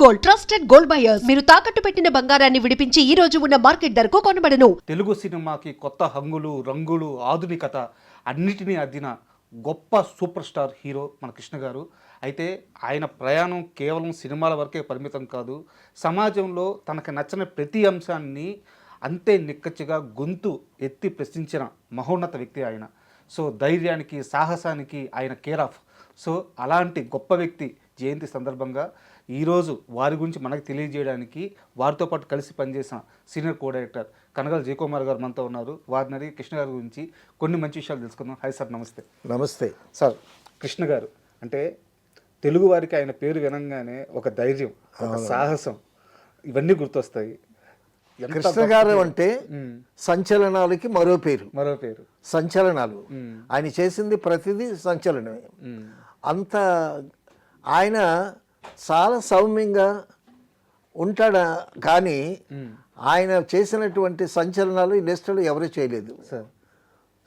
Gold, trusted gold buyers. మీరు తాకట్టు పెట్టిన బంగారాన్ని విడిపించి ఈ రోజు ఉన్న మార్కెట్ ధరకు కొనబడను. తెలుగు సినిమాకి కొత్త హంగులు, రంగులు, ఆధునికత అన్నిటినీ అద్దిన గొప్ప సూపర్ స్టార్ హీరో మన కృష్ణ గారు. అయితే ఆయన ప్రయాణం కేవలం సినిమాల వరకే పరిమితం కాదు. సమాజంలో తనకు నచ్చిన ప్రతి అంశాన్ని అంతే నిక్కచ్చిగా గొంతు ఎత్తి ప్రశ్నించిన మహోన్నత వ్యక్తి ఆయన. సో ధైర్యానికి, సాహసానికి ఆయన కేర్ ఆఫ్. సో అలాంటి గొప్ప వ్యక్తి జయంతి సందర్భంగా ఈరోజు వారి గురించి మనకు తెలియజేయడానికి వారితో పాటు కలిసి పనిచేసిన సీనియర్ కో డైరెక్టర్ కనగల జయకుమార్ గారు మనతో ఉన్నారు. వారిని అడిగి కృష్ణ గారి గురించి కొన్ని మంచి విషయాలు తెలుసుకుందాం. హాయ్ సార్, నమస్తే. నమస్తే సార్. కృష్ణ గారు అంటే తెలుగు వారికి ఆయన పేరు వినంగానే ఒక ధైర్యం, ఒక సాహసం, ఇవన్నీ గుర్తొస్తాయి. కృష్ణ గారు అంటే సంచలనాలకి మరో పేరు. సంచలనాలు ఆయన చేసింది ప్రతిదీ సంచలనమే. అంత ఆయన చాలా సౌమ్యంగా ఉంటాడా కానీ ఆయన చేసినటువంటి సంచలనాలు ఇండస్ట్రీలో ఎవరూ చేయలేదు.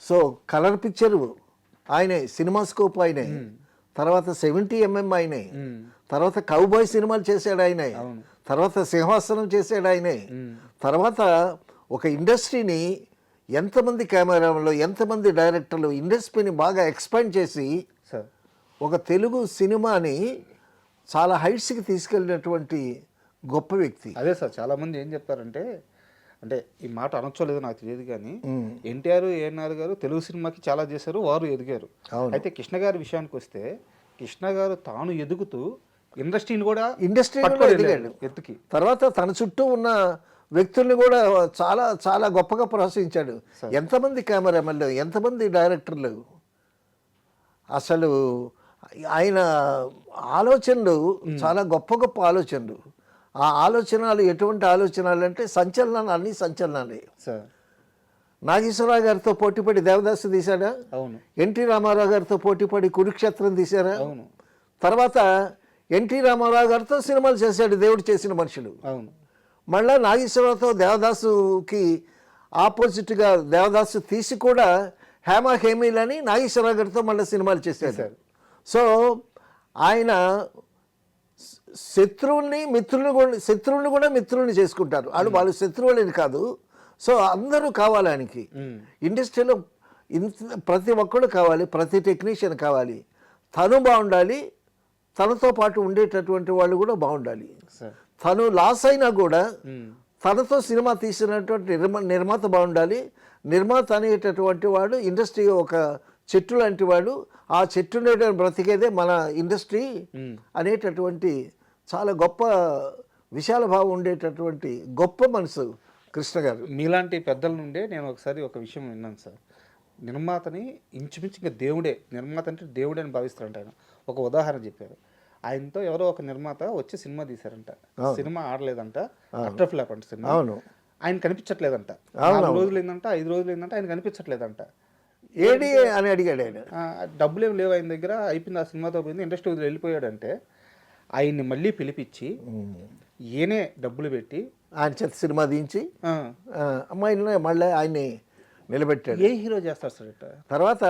సో కలర్ పిక్చరు ఆయనే, సినిమాస్కోప్ ఆయనే, తర్వాత 70mm ఆయనే, తర్వాత కౌబాయ్ సినిమాలు చేశాడు ఆయనే, తర్వాత సింహాసనం చేశాడు ఆయనే, తర్వాత ఒక ఇండస్ట్రీని ఎంతమంది కెమెరాలో, ఎంతమంది డైరెక్టర్లు ఇండస్ట్రీని బాగా ఎక్స్పాండ్ చేసి ఒక తెలుగు సినిమాని చాలా హైట్స్కి తీసుకెళ్ళినటువంటి గొప్ప వ్యక్తి. అదే సార్, చాలామంది ఏం చెప్తారంటే, అంటే ఈ మాట అనొచ్చలేదో నాకు తెలియదు కానీ ఎన్టీఆర్, ఏఎన్ఆర్ గారు తెలుగు సినిమాకి చాలా చేశారు, వారు ఎదిగారు. అయితే కృష్ణ గారి విషయానికి వస్తే కృష్ణ గారు తాను ఎదుగుతూ ఇండస్ట్రీని కూడా ఎదిగాడు ఎత్తుకి. తర్వాత తన చుట్టూ ఉన్న వ్యక్తుల్ని కూడా చాలా చాలా గొప్పగా ప్రోత్సహించాడు. ఎంతమంది కెమెరామెన్లు, ఎంతమంది డైరెక్టర్లు, అసలు ఆయన ఆలోచనలు చాలా గొప్ప గొప్ప ఆలోచనలు. ఆ ఆలోచనలు ఎటువంటి ఆలోచనలు అంటే సంచలనాలు, అన్ని సంచలనాలే. నాగేశ్వరరావు గారితో పోటీపడి దేవదాసు తీశాడా? అవును. ఎన్టీ రామారావు గారితో పోటీపడి కురుక్షేత్రం తీశారా? అవును. తర్వాత ఎన్టీ రామారావు గారితో సినిమాలు చేశాడు దేవుడు చేసిన మనుషులు. అవును. మళ్ళీ నాగేశ్వరరావుతో దేవదాసుకి ఆపోజిట్గా దేవదాసు తీసి కూడా హేమా హేమీలని నాగేశ్వరరావు గారితో మళ్ళీ సినిమాలు చేశారు. సో ఆయన శత్రువుల్ని కూడా మిత్రుల్ని చేసుకుంటారు. వాళ్ళు శత్రువులని కాదు. సో అందరూ కావాలి ఆయనకి. ఇండస్ట్రీలో ప్రతి ఒక్కరు కావాలి, ప్రతి టెక్నీషియన్ కావాలి. తను బాగుండాలి, తనతో పాటు ఉండేటటువంటి వాళ్ళు కూడా బాగుండాలి. తను లాస్ అయినా కూడా తనతో సినిమా తీసినటువంటి నిర్మాత బాగుండాలి. నిర్మాత అనేటటువంటి వాడు ఇండస్ట్రీ ఒక చెట్టు లాంటి వాడు. ఆ చెట్టు బ్రతికేదే మన ఇండస్ట్రీ అనేటటువంటి చాలా గొప్ప విశాల భావం ఉండేటటువంటి గొప్ప మనసు కృష్ణ గారు. మీలాంటి పెద్దల నుండే నేను ఒకసారి ఒక విషయం విన్నాను సార్. నిర్మాతని ఇంచుమించుగా దేవుడే, నిర్మాత అంటే దేవుడే అని భావిస్తారంట ఆయన. ఒక ఉదాహరణ చెప్పారు. ఆయనతో ఎవరో ఒక నిర్మాత వచ్చి సినిమా తీశారంట. సినిమా ఆడలేదంట, అటర్ ఫ్లాప్ అంట సినిమా. అవును. ఆయన కనిపించట్లేదంట. 4 రోజులు ఏందంట, 5 రోజులు ఏందంట, ఆయన కనిపించట్లేదంట. ఏడి అని అడిగాడు ఆయన. డబ్బులు ఏమి లేవు ఆయన దగ్గర, అయిపోయింది, ఆ సినిమాతో పోయింది, ఇండస్ట్రీ వదిలి వెళ్ళిపోయాడంటే ఆయన్ని మళ్ళీ పిలిపించి ఈయనే డబ్బులు పెట్టి ఆయన చేత సినిమా తీయించి అమ్మాయిని మళ్ళీ ఆయన్ని నిలబెట్టాడు. ఏ హీరో చేస్తారు సార్ ఇట్లా? తర్వాత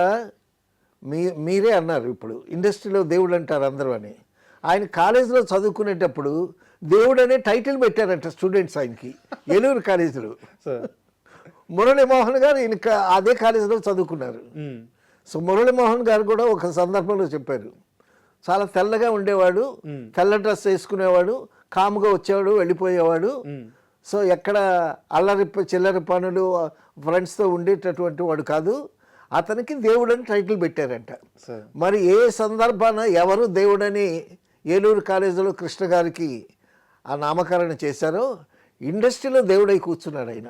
మీరే అన్నారు ఇప్పుడు ఇండస్ట్రీలో దేవుడు అంటారు అందరూ అని. ఆయన కాలేజీలో చదువుకునేటప్పుడు దేవుడు అనే టైటిల్ పెట్టారంట స్టూడెంట్స్ ఆయనకి, ఏలూరు కాలేజీలో. మురళీమోహన్ గారు ఈయన అదే కాలేజీలో చదువుకున్నారు. సో మురళీమోహన్ గారు కూడా ఒక సందర్భంలో చెప్పారు, చాలా తెల్లగా ఉండేవాడు, తెల్ల డ్రెస్ వేసుకునేవాడు, కాముగా వచ్చేవాడు, వెళ్ళిపోయేవాడు. సో ఎక్కడ చిల్లరి పనులు ఫ్రెండ్స్తో ఉండేటటువంటి వాడు కాదు. అతనికి దేవుడని టైటిల్ పెట్టారంట. మరి ఏ సందర్భాన ఎవరు దేవుడని ఏలూరు కాలేజీలో కృష్ణ గారికి ఆ నామకరణ చేశారో ఇండస్ట్రీలో దేవుడై కూర్చున్నాడు ఆయన.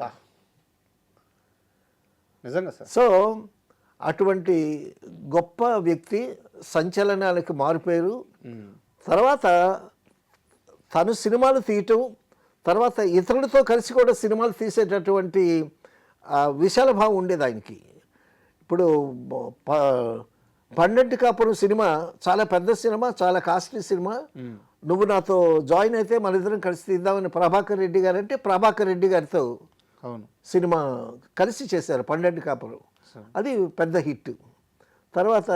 నిజంగా సార్. సో అటువంటి గొప్ప వ్యక్తి, సంచలనాలకు మారిపోయారు. తర్వాత తను సినిమాలు తీయటం, తర్వాత ఇతరులతో కలిసి కూడా సినిమాలు తీసేటటువంటి విశాల భావం ఉండేది ఆయనకి. ఇప్పుడు పండంటి కాపురం సినిమా చాలా పెద్ద సినిమా, చాలా కాస్ట్లీ సినిమా. నువ్వు నాతో జాయిన్ అయితే మన ఇద్దరం కలిసి తీద్దామని ప్రభాకర్ రెడ్డి గారు అంటే ప్రభాకర్ రెడ్డి గారితో సినిమా కలిసి చేశారు పండంటి కాపురం. అది పెద్ద హిట్. తర్వాత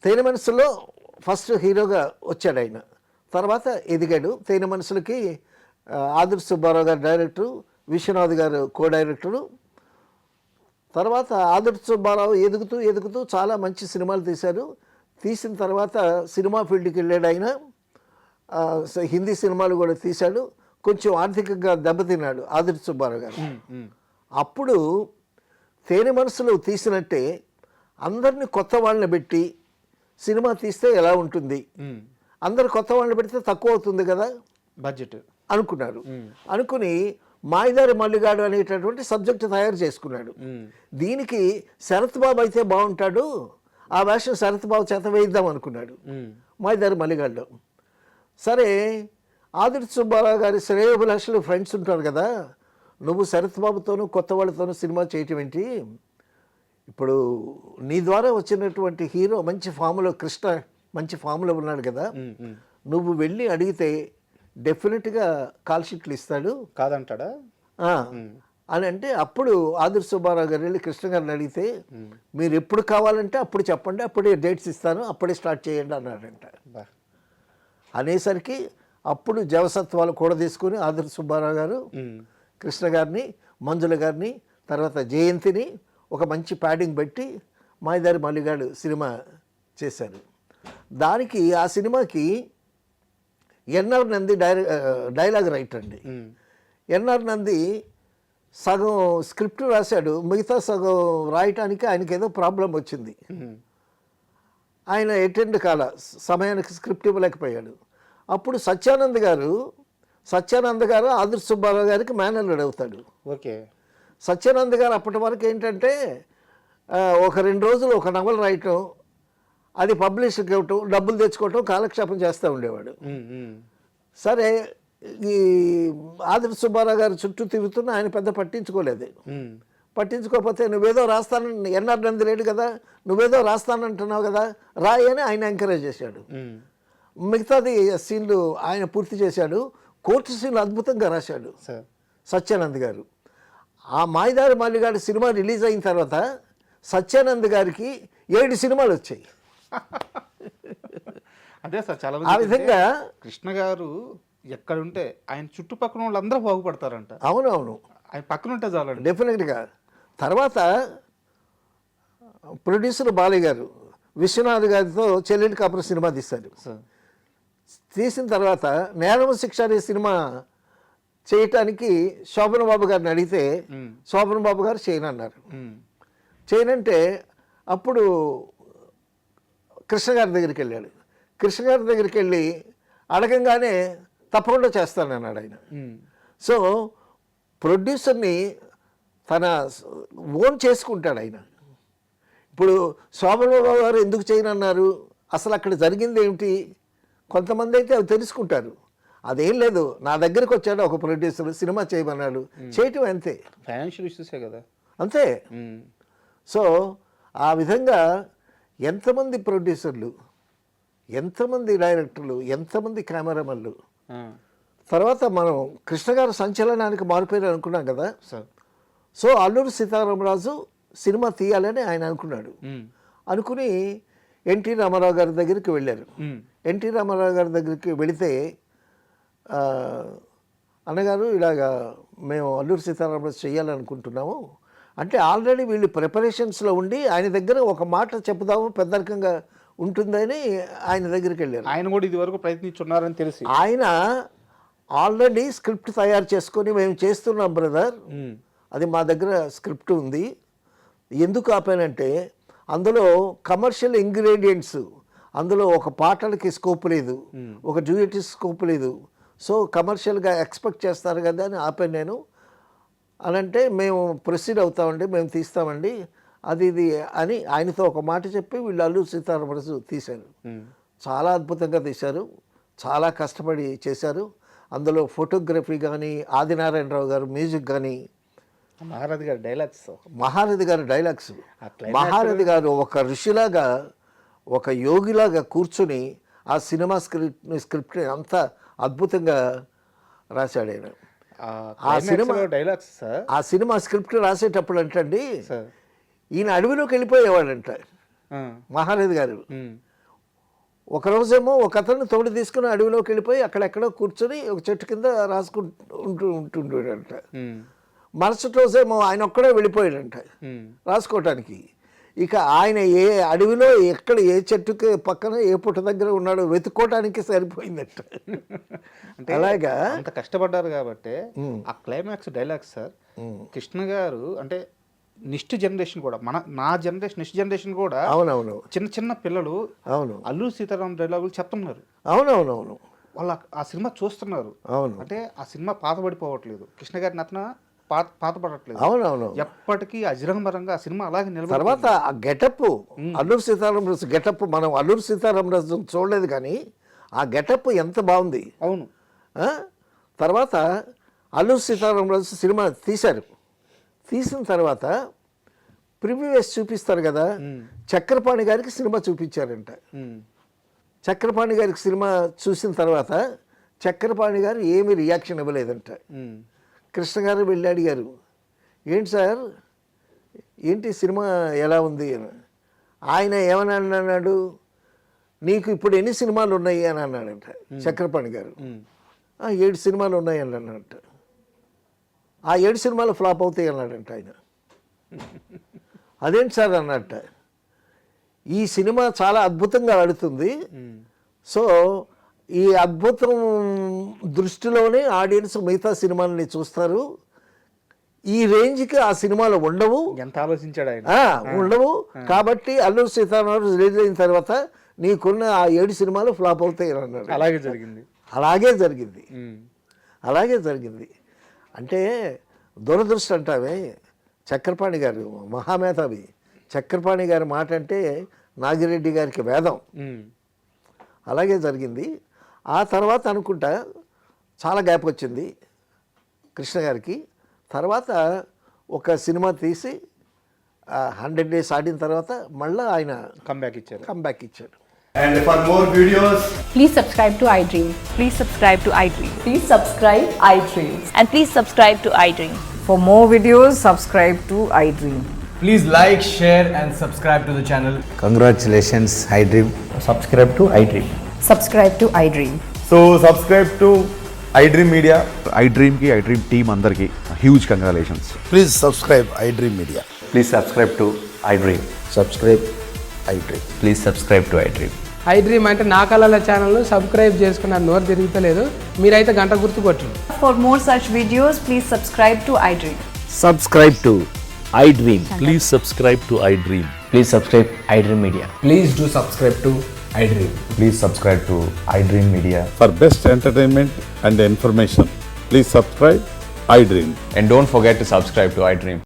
తేనె మనసులో ఫస్ట్ హీరోగా వచ్చాడు ఆయన. తర్వాత ఎదిగాడు. తేనె మనసులకి ఆదుర్తి సుబ్బారావు గారు డైరెక్టరు, విశ్వనాథ్ గారు కో డైరెక్టరు. తర్వాత ఆదుర్తి సుబ్బారావు ఎదుగుతూ ఎదుగుతూ చాలా మంచి సినిమాలు తీశారు. తీసిన తర్వాత సినిమా ఫీల్డ్కి వెళ్ళాడు ఆయన. హిందీ సినిమాలు కూడా తీశాడు. కొంచెం ఆర్థికంగా దెబ్బతిన్నాడు ఆదుర్తి సుబ్బారావు గారు. అప్పుడు తేనె మనసులు తీసినట్టే అందరినీ కొత్త వాళ్ళని పెట్టి సినిమా తీస్తే ఎలా ఉంటుంది, అందరు కొత్త వాళ్ళని పెడితే తక్కువ అవుతుంది కదా బడ్జెట్ అనుకున్నారు. అనుకుని మాయదారి మల్లిగాడు అనేటటువంటి సబ్జెక్ట్ తయారు చేసుకున్నాడు. దీనికి శరత్ బాబు అయితే బాగుంటాడు, ఆ వేషం శరత్ బాబు చేత వేయిద్దాం అనుకున్నాడు మాయదారి మల్లిగాడులో. సరే ఆదుర్తి సుబ్బారావు గారి శ్రేయోభిలాషులు ఫ్రెండ్స్ ఉంటారు కదా, నువ్వు శరత్ బాబుతోనూ కొత్త వాళ్ళతోనూ సినిమా చేయటం ఏంటి, ఇప్పుడు నీ ద్వారా వచ్చినటువంటి హీరో మంచి ఫామ్లో కృష్ణ మంచి ఫామ్లో ఉన్నాడు కదా, నువ్వు వెళ్ళి అడిగితే డెఫినెట్గా కాల్ షీట్లు ఇస్తాడు కాదంటాడా అని అంటే, అప్పుడు ఆదుర్తి సుబ్బారావు గారు వెళ్ళి కృష్ణ గారిని అడిగితే మీరు ఎప్పుడు కావాలంటే అప్పుడు చెప్పండి, అప్పుడే డేట్స్ ఇస్తాను, అప్పుడే స్టార్ట్ చేయండి అన్నాడంట. అనేసరికి అప్పుడు జవసత్వాలు కూడా తీసుకుని ఆదుర్తి సుబ్బారావు గారు కృష్ణ గారిని, మంజుల గారిని, తర్వాత జయంతిని ఒక మంచి ప్యాడింగ్ పెట్టి మాయదారి మల్లిగాడు సినిమా చేశారు. దానికి ఆ సినిమాకి ఎన్ఆర్ నంది డైలాగ్ రైటర్ అండి. ఎన్ఆర్ నంది సగం స్క్రిప్ట్ రాశాడు, మిగతా సగం రాయటానికి ఆయనకి ఏదో ప్రాబ్లం వచ్చింది. ఆయన అటెండ్ కాల, సమయానికి స్క్రిప్ట్ ఇవ్వలేకపోయాడు. అప్పుడు సత్యానంద్ గారు ఆదుర్తి సుబ్బారావు గారికి మేనల్లుడు అవుతాడు. ఓకే. సత్యానంద్ గారు అప్పటి వరకు ఏంటంటే ఒక 2 రోజులు ఒక నవల రాయటం, అది పబ్లిష్కి ఇవ్వటం, డబ్బులు తెచ్చుకోవటం, కాలక్షేపం చేస్తూ ఉండేవాడు. సరే ఈ ఆదుర్తి సుబ్బారావు గారు చుట్టూ తిరుగుతున్నా ఆయన పెద్ద పట్టించుకోలేదు. పట్టించుకోకపోతే నువ్వేదో రాస్తానని, ఎన్ఆర్ నంది లేడు కదా, నువ్వేదో రాస్తానంటున్నావు కదా రాయి అని ఆయన ఎంకరేజ్ చేశాడు. మిగతాది సీన్లు ఆయన పూర్తి చేశాడు. కోర్టు సీన్లు అద్భుతంగా రాశాడు సత్యానంద్ గారు. ఆ మాయదారి మల్లిగాడు సినిమా రిలీజ్ అయిన తర్వాత సత్యానంద్ గారికి 7 సినిమాలు వచ్చాయి. అదే సార్, చాలా ఆ విధంగా కృష్ణ గారు ఎక్కడుంటే ఆయన చుట్టుపక్కల వాళ్ళందరూ బాగుపడతారంట. అవునవును, ఆయన పక్కన ఉంటే చాలండి డెఫినెట్గా. తర్వాత ప్రొడ్యూసర్ బాలయ్య గారు విశ్వనాథ్ గారితో చెల్లెలి కాపురం సినిమా తీశారు. తీసిన తర్వాత నేరము శిక్ష అనే సినిమా చేయటానికి శోభన్ బాబు గారిని అడిగితే శోభన్ బాబు గారు చేయనన్నారు. చేయనంటే అప్పుడు కృష్ణ గారి దగ్గరికి వెళ్ళాడు. కృష్ణ గారి దగ్గరికి వెళ్ళి అడగంగానే తప్పకుండా చేస్తానన్నాడు ఆయన. సో ప్రొడ్యూసర్ని తన ఓన్ చేసుకుంటాడు ఆయన. ఇప్పుడు శోభన్ బాబు గారు ఎందుకు చేయనన్నారు, అసలు అక్కడ జరిగింది ఏమిటి, కొంతమంది అయితే అవి తెలుసుకుంటారు. అదేం లేదు, నా దగ్గరికి వచ్చాడు ఒక ప్రొడ్యూసర్, సినిమా చేయమన్నాడు, చేయటం అంతే. ఫైనాన్షియల్ ఇష్యూసే కదా, అంతే. సో ఆ విధంగా ఎంతమంది ప్రొడ్యూసర్లు, ఎంతమంది డైరెక్టర్లు, ఎంతమంది కెమెరామెన్లు. తర్వాత మనం కృష్ణ గారు సంచలనానికి మారిపోయారు అనుకున్నాం కదా. సో అల్లూరి సీతారామరాజు సినిమా తీయాలని ఆయన అనుకున్నాడు. అనుకుని ఎన్టీ రామారావు గారి దగ్గరికి వెళ్ళారు. ఎన్టీ రామారావు గారి దగ్గరికి వెళితే అన్నగారు ఇలాగా మేము అల్లూరి సీతారామరాజు చేయాలనుకుంటున్నాము అంటే, ఆల్రెడీ వీళ్ళు ప్రిపరేషన్స్లో ఉండి ఆయన దగ్గర ఒక మాట చెప్పుదాము పెద్దరికంగా ఉంటుందని ఆయన దగ్గరికి వెళ్ళారు. ఆయన కూడా ఇది వరకు ప్రయత్నించున్నారని తెలిసి ఆయన ఆల్రెడీ స్క్రిప్ట్ తయారు చేసుకొని మేము చేస్తున్నాం బ్రదర్, అది మా దగ్గర స్క్రిప్ట్ ఉంది, ఎందుకు ఆపానంటే అందులో కమర్షియల్ ఇంగ్రీడియంట్స్, అందులో ఒక పాటలకి స్కోప్ లేదు, ఒక డ్యూయట్కి స్కోప్ లేదు, సో కమర్షియల్గా ఎక్స్పెక్ట్ చేస్తారు కదా అని ఆపాను నేను. అని అంటే మేము ప్రొసీడ్ అవుతామండి, మేము తీస్తామండి అది ఇది అని ఆయనతో ఒక మాట చెప్పి వీళ్ళు అల్లూరి సీతారామరాజు తీశారు. చాలా అద్భుతంగా తీశారు, చాలా కష్టపడి చేశారు. అందులో ఫోటోగ్రఫీ కానీ, ఆదినారాయణరావు గారు మ్యూజిక్ కానీ, మహారథి గారి డైలాగ్స్, మహారథి గారు ఒక ఋషిలాగా, ఒక యోగిలాగా కూర్చుని ఆ సినిమా స్క్రిప్ట్ అంత అద్భుతంగా రాశాడు ఆయన. ఆ సినిమా స్క్రిప్ట్ రాసేటప్పుడు అంటండి, ఈయన అడవిలోకి వెళ్ళిపోయేవాడంట మహారథి గారు. ఒక రోజేమో ఒక అతను తోడు తీసుకుని అడవిలోకి వెళ్ళిపోయి అక్కడెక్కడో కూర్చొని ఒక చెట్టు కింద ఉంటుండేడంట. మరుసటి రోజేమో ఆయన ఒక్కడే వెళ్ళిపోయాడంట రాసుకోవటానికి. ఇక ఆయన ఏ అడవిలో ఎక్కడ ఏ చెట్టుకి పక్కన ఏ పుట్ట దగ్గర ఉన్నాడో వెతుక్కోవటానికి సరిపోయిందట. అంటే అలాగా అంత కష్టపడ్డారు కాబట్టి ఆ క్లైమాక్స్ డైలాగ్స్ సార్ కృష్ణ గారు అంటే నెక్స్ట్ జనరేషన్ కూడా నా నెక్స్ట్ జనరేషన్ కూడా అవునవును చిన్న చిన్న పిల్లలు అవును అల్లూరి సీతారాం డైలాగులు చెప్తున్నారు. అవునవునవును వాళ్ళు ఆ సినిమా చూస్తున్నారు. అవును అంటే ఆ సినిమా పాతబడిపోవట్లేదు, కృష్ణ గారి నటన పాతపడట్లేదు. అవునవును ఎప్పటికీ అజరంబరంగా ఆ సినిమా అలాగే నిలబడి. తర్వాత ఆ గెటప్ అల్లూరి సీతారామరాజు గెటప్ మనం అల్లూరి సీతారామరాజు చూడలేదు కానీ ఆ గెటప్ ఎంత బాగుంది. అవును. తర్వాత అల్లూరి సీతారామరాజు సినిమా తీశారు. తీసిన తర్వాత ప్రివ్యూ వేసి చూపిస్తారు కదా, చక్రపాణి గారికి సినిమా చూపించారంట. చక్రపాణి గారికి సినిమా చూసిన తర్వాత చక్రపాణి గారు ఏమీ రియాక్షన్ ఇవ్వలేదంట. కృష్ణ గారు వెళ్ళి అడిగారు, ఏంటి సార్ ఏంటి సినిమా ఎలా ఉంది అని. ఆయన ఏమని అన్నాడు, నీకు ఇప్పుడు ఎన్ని సినిమాలు ఉన్నాయి అని అన్నాడంట చక్రపాణి గారు. 7 సినిమాలు ఉన్నాయి అని అన్నట్టు. ఆ 7 సినిమాలు ఫ్లాప్ అవుతాయి అన్నాడంట ఆయన. అదేంటి సార్ అన్నట్ట. ఈ సినిమా చాలా అద్భుతంగా ఆడుతుంది, సో ఈ అద్భుతం దృష్టిలోనే ఆడియన్స్ మిగతా సినిమాలని చూస్తారు. ఈ రేంజ్కి ఆ సినిమాలు ఉండవు, ఎంత ఆలోచించాడు ఆయన. ఉండవు. కాబట్టి అల్లూరి సీతారామరాజు రిలీజ్ అయిన తర్వాత నీకున్న ఆ 7 సినిమాలు ఫ్లాప్ అవుతాయి అన్నాడు. అలాగే జరిగింది. అలాగే జరిగింది. అలాగే జరిగింది. అంటే దురదృష్టం అంటావే, చక్రపాణి గారు మహామేధావి. చక్రపాణి గారి మాట అంటే నాగిరెడ్డి గారికి వేదం. అలాగే జరిగింది. ఆ తర్వాత అనుకుంటా చాలా గ్యాప్ వచ్చింది కృష్ణ గారికి. తర్వాత ఒక సినిమా తీసి 100 days ఆడిన తర్వాత మళ్ళీ ఆయన కంబ్యాక్ ఇచ్చారు. And for more videos, Please subscribe to iDream. Please subscribe to iDream. Please subscribe iDream. And please subscribe to iDream. For more videos, subscribe to iDream. please like, share, and subscribe to the channel. Congratulations, iDream. Subscribe to iDream. Subscribe to iDream. So subscribe to iDream Media. iDream ki iDream team andarki huge congratulations. Please subscribe iDream Media. Please subscribe to iDream. Subscribe iDream. Please subscribe to iDream. iDream అంటే నా కళల channel subscribe చేసుకున్నారు, నోరు తిరుగుతలేదు. మీరైతే గంట గుర్తు కొట్టండి. For more such videos, please subscribe to iDream. Subscribe to iDream. Please subscribe to iDream. Please subscribe iDream Media. Please do subscribe to iDream. Please subscribe to iDream Media. For best entertainment and information, please subscribe iDream. And don't forget to subscribe to iDream.